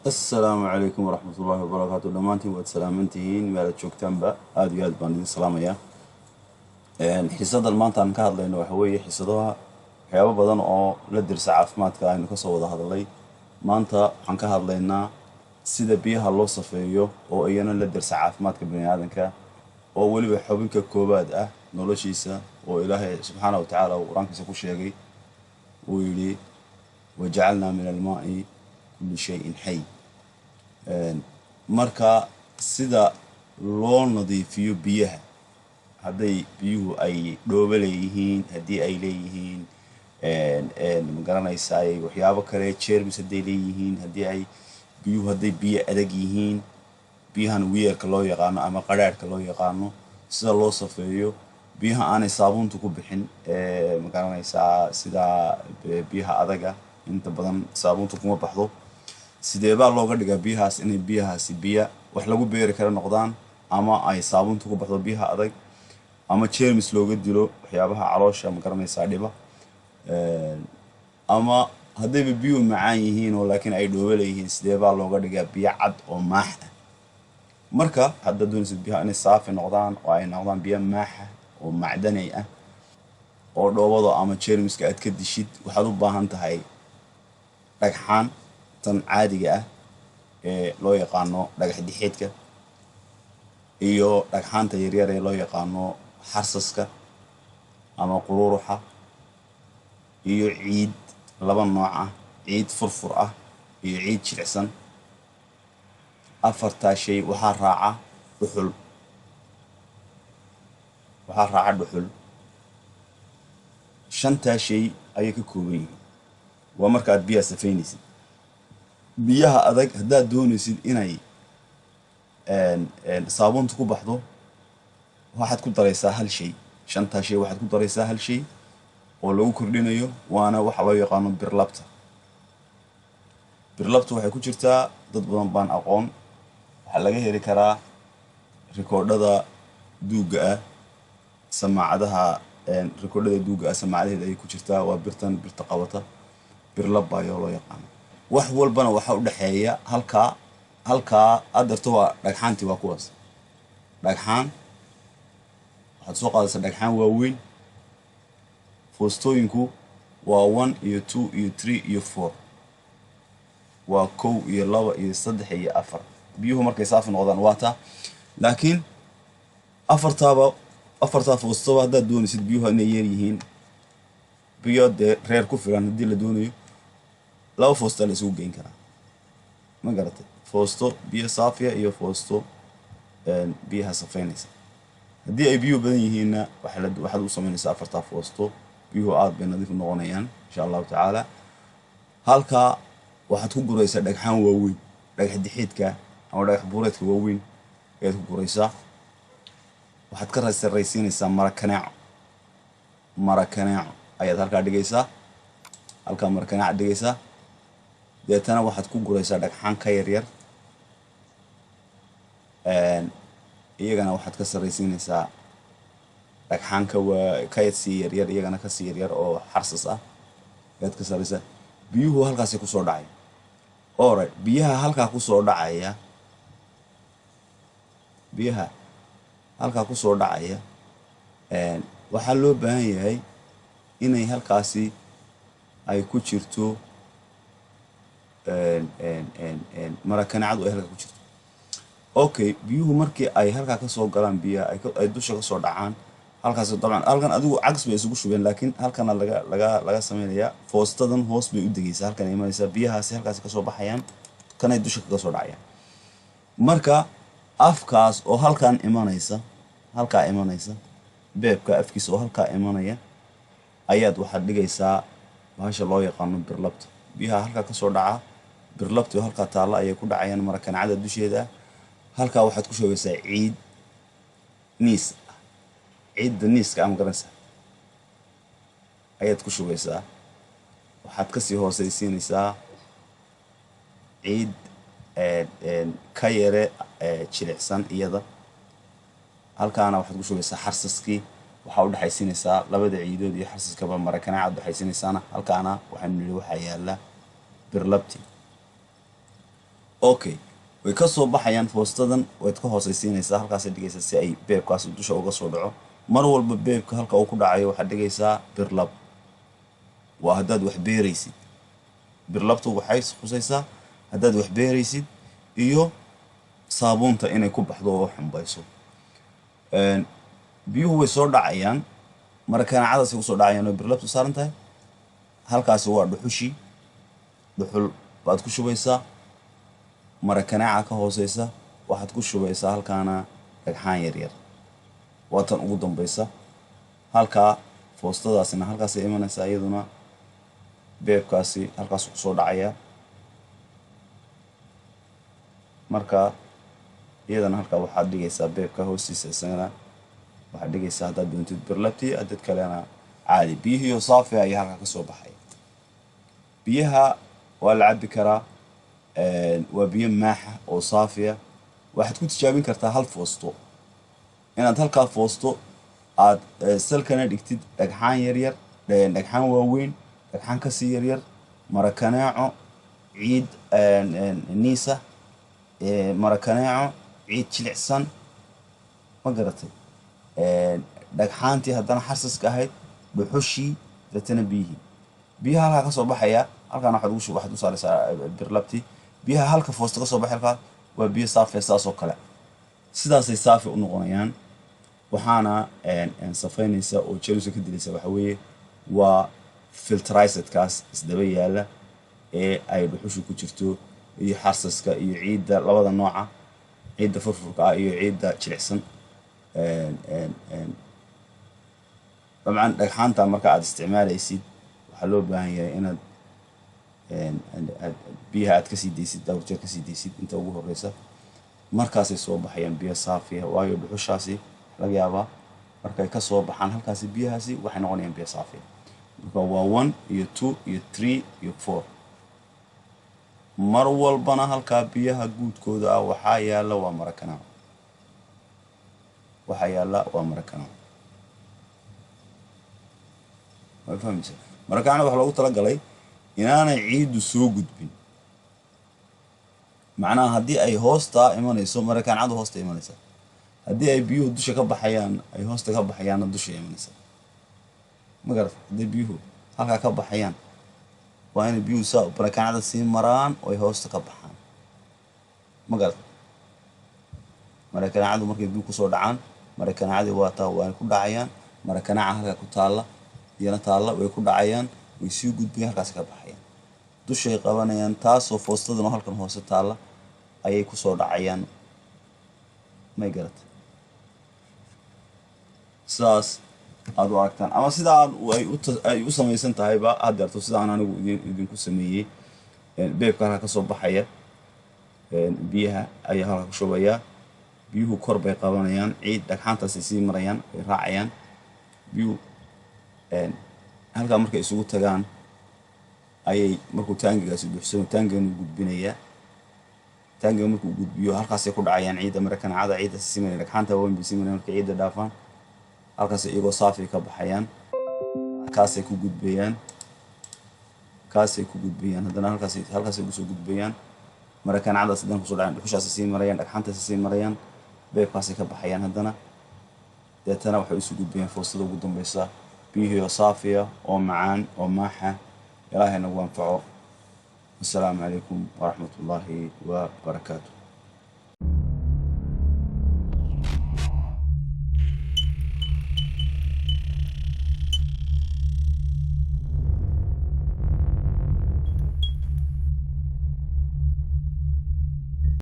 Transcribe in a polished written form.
السلام عليكم ورحمة الله وبركاته دمانتي وسلامتين مالا جوجتان با aad iyo aad baan idin salaamayaa xiisada maanta aan ka hadlayno waxa weeye xiisadaha waxyaabo badan oo la dirsa caafimaadka aynu ka soo wada hadalay maanta waxaan ka hadlaynaa sida biyaha loo safeeyo oo iyana la dirsa caafimaadka bini'aadanka oo waliba xubinka koobaad ah noloshiisa oo Ilaahay subxaanahu wa ta'aala uu quraankiisa ku sheegay uu yiri waja'alna min al-maa'i kulli shay'in hayy marka sida loo nadiifiyo biyaha hadday biyuhu ay dhoobo leeyihiin haddii ay leeyihiin ma garanaysaa waxyaabo kale jeermis hadday leeyihiin haddii ay biyuhu hadday biyo adag yihiin biyahan weerka loo yaqaano ama qadhaadhka loo yaqaano sida loo safeeyo biyaha aanay saabuuntu ku bixin ma garanaysaa sida biyaha adaga inta badan saabuuntu kuma baxdo sidee baa looga dhigaa biyahaas inay biyahaasi biya wax lagu beeri kara noqdaan ama ay saabuuntu ku baxdo biyaha adag ama jeermis looga dilo waxyaabaha caloosha ma garanaysaa dhiba ama haddayba biyuhu macaan yihiin oo laakiin ay dhoobo leeyihiin sidee baa looga dhigaa biyo cad oo maax ah marka hadda doonaysid biyaha inay saafi noqdaan oo ay noqdaan biyo maax ah oo macdanay ah oo dhoobada ama jeermiska aad ka dishid waxaad u baahan tahay dhagxaan tan caadiga ah ee loo yaqaano dhagax dixeedka iyo dhagxaanta yaryar ee loo yaqaano xarsaska ama qururuxa iyo ciid laba nooc ah ciid furfur ah iyo ciid jilicsan afarta shay waxaa raaca dhuxul shanta shay ayay ka kooban yihiin waa marka aad biyaha safeynaysid biyaha adag haddaad doonaysid inay saabuuntu ku baxdo waxaad ku daraysaa hal shay shanta shay waxaad ku daraysaa hal shay oo lagu kordhinayo waana waxa loo yaqaano birlabta waxay ku jirtaa dad badan baan aqoon waxa laga heli karaa rikoodhada duuga ah samaacadaha rikoodhada duuga ah samaacadaheeda ay ku jirtaa waa birta qabata birlab ayaa loo yaqaano wax walbana waxa u dhaxeeya halka adarto waa dhagxaantii waa kuwaas dhagxaan waxaad soo qaadaysaa dhagxaan waaweyn foostooyinku waa 1 iyo 2 iyo 3 iyo 4 waa 1 iyo 2 iyo 3 iyo 4 biyuhu markay saafi noqdaan waa taa laakiin afartaa foostaba haddaad doonaysid biyuhu inay yar yihiin biyo dee reer ku filan haddii la doonayo laba foosto la isugu geyn karaa ma garatay foosto biyo saafiya iyo foosto biyaha safeynaysa haddii ay biyuhu badan yihiinna waxaad u samaynaysaa afartaa foosto biyuhu aad bay nadiif noqonayaan insha allahu tacaala halkaa waxaad ku guraysaa dhagxaan waaweyn dhagax dixeedka ama dhagax buureedka waaweyn ayaad ku guraysaa waxaad ka sarraysiinaysaa mara kaneeco ayaad halkaa dhigaysaa halkaa mara kaneeca dhigaysaa deetana waxaad ku guraysaa dhagxaan ka yaryar iyagana waxaad ka sarraysiinaysaa dhagxaan ka sii yaryar iyagana ka sii yaryar oo xarsas ah ayaad ka sarraysaa biyuhu halkaasay kusoo dhacaya alright biyaha halkaa kusoo dhacaya waxaa loo baahan yahay inay halkaasi ay ku jirto marakanacadu ay halkaa ku jirto okay biyuhu markii ay halkaa ka soo galaan biyaha ay dusha ka soo dhacaan halkaas dabcan halkan adigu cags bay isugu shubeen laakiin halkana laga sameeyaa foostadan hoos bay u degaysaa halkan ay imanaysaa biyahaasi halkaas ka soo baxayaan kanay dusha ka soo dhacayaan marka afkaas oo halkan imanaysa beebka afkiisa oo halkaa imanaya ayaad waxaad dhigaysaa bahasha loo yaqaano birlabta biyaha halkaa ka soo dhaca birlabta oo halkaa taalla ayay ku dhacayaan marakanacada dusheeda halkaa waxaad ku shubeysaa ciidda niiska ama garanaysaa ayaad ku shubeysaa waxaad kasii hoosaysiinaysaa ciid ka yare jilicsan iyada halkaana waxaad ku shubeysaa xarsaskii waxaa u dhaxaysiinaysaa labada ciidood iyo xarsaskaba marakanaaca u dhaxaysiinaysaana halkaana waxaanu nidhi waxaa yaala birlabti okay way ka soo baxayaan foostadan waad ka hoosaysiinaysaa halkaasay dhigaysaa si ay beebkaasi dusha uga soo dhaco mar walba beebka halka uu ku dhacayo waxaad dhigaysaa birlab waa haddaad wax beeraysid birlabtu waxay khusaysaa haddaad wax beeraysid iyo saabuunta inay ku baxdo oo xumbayso biyuhu way soo dhacayaan mara kanaacadaasay kusoo dhacayaan oo birlabtu saaran tahay halkaasi waa dhuxushii dhuxul baad ku shubaysaa mara kanaaca ka hooseysa waxaad ku shubaysaa halkaana dhagxaan yaryar waa tan ugu dambaysa halkaa foostadaasina halkaasay imanaysaa iyaduna beebkaasi halkaasuu kusoo dhacaya marka iyadana halkaa waxaad dhigaysaa beebka hoostiisa isagana waxaad dhigaysaa haddaad doontid birlabtii dad kalena caadi biyihiioo saafi ayaa halkaa ka soo baxaya biyaha waa la cabbi karaa waa biyo maaxa oo saafiya waxaad ku tijaabin kartaa hal foosto inaad halkaa foosto aad salkana dhigtid dhagxaan yaryar dhagxaan waaweyn dhagxaan kasii yaryar mara kaneeco ciid niisa mara kaneeco ciid jilicsan ma garatay dhagxaantii haddana xarsaska ahayd dhuxushii deetana biyihii biyaha halkaa ka soo baxaya halkaana waxaad u saaraysaa birlabtii biyaha halka foosta ka soo baxay halkaa waa biyo saafi saas oo kale sidaasay saafi u noqonayaan waxaana safaynaysa oo jelusa ka dilaysa waxa weeye waa filtrisedkaas isdaba yaala ee ay dhuxushu ku jirto iyo xarsaska iyo ciidda labada nooca ciidda furfurka ah iyo ciidda jilicsan dabcan dhagxaanta marka aad isticmaalaysid waxaa loo baahan yahay inaad biyaha aad kasii daysid dhowr jeer kasii daysid inta ugu horeysa markaasay soo baxayaan biyo saafiya waayo dhuxushaasi laga yaabaa markay ka soo baxaan halkaasi biyahaasi waxay noqonayaan biyo saafiya marka waa 1 iyo 2 iyo 3 iyo 4 mar walbana halkaa biyaha guudkooda ah waxaa yaala waa marakanaac waxaa yaala waa marakanaac ma fahamtay marakanaac waxa loogu talagalay inaanay ciidu soo gudbin macnaha haddii ay hoosta imanayso marakaanadu hoosta imanaysa haddii ay biyuhu dusha ka baxayaan ay hoosta ka baxayaanna dusha imanaysa ma garatay haddii biyuhu halkaa ka baxayaan waa inay biyuhu saa marakaanada sii maraan oo ay hoosta ka baxaan ma garatay marakaanadu markay biyu kusoo dhacaan marakaanadii waa ku dhacayaan marakanaaca halkaa ku taalla iyana taalla way ku dhacayaan way sii gudbayaan halkaas ka baxayaan dushay qabanayaan taasoo foostadana halkan hoose taalla ayay ku soo dhacayaan may garatay saas aad u aragtaan ama sidaa ay u samaysan tahayba aad arto sidaan anigu idinku sameeyey beebka halkaa ka soo baxaya biyaha ayaa halkaa ku shubayaa biyuhu kor bay qabanayaan ciid dhagxaantaasay sii marayaan way raacayaan biyuhu halkaa markay isugu tagaan ayay markuu taangigaasi buuxsamo taangigan uu gudbinayaa taangiga markuu gudbiyo halkaasay ku dhacayaan ciidda marakaanacada ciidda sii marayaan dhagxaanta waaweyn bay sii marayaan markay ciidda dhaafaan halkaasay iyagoo saafi ka baxayaan kaasay ku gudbayaan haddana halkaasay kusoo gudbayaan marakaanacadaas haddana kusoo dhacayaan dhuxushaasay sii marayaan dhagxaantaasay sii marayaan beebkaasay ka baxayaan haddana deetana waxay isu gudbayaan foostada ugu dambaysa biyihii oo saafiya oo macaan oo maaxa ilaahay nagu anfaco. Assalaamu calaykum waraxmatullaahi wabarakaatuh.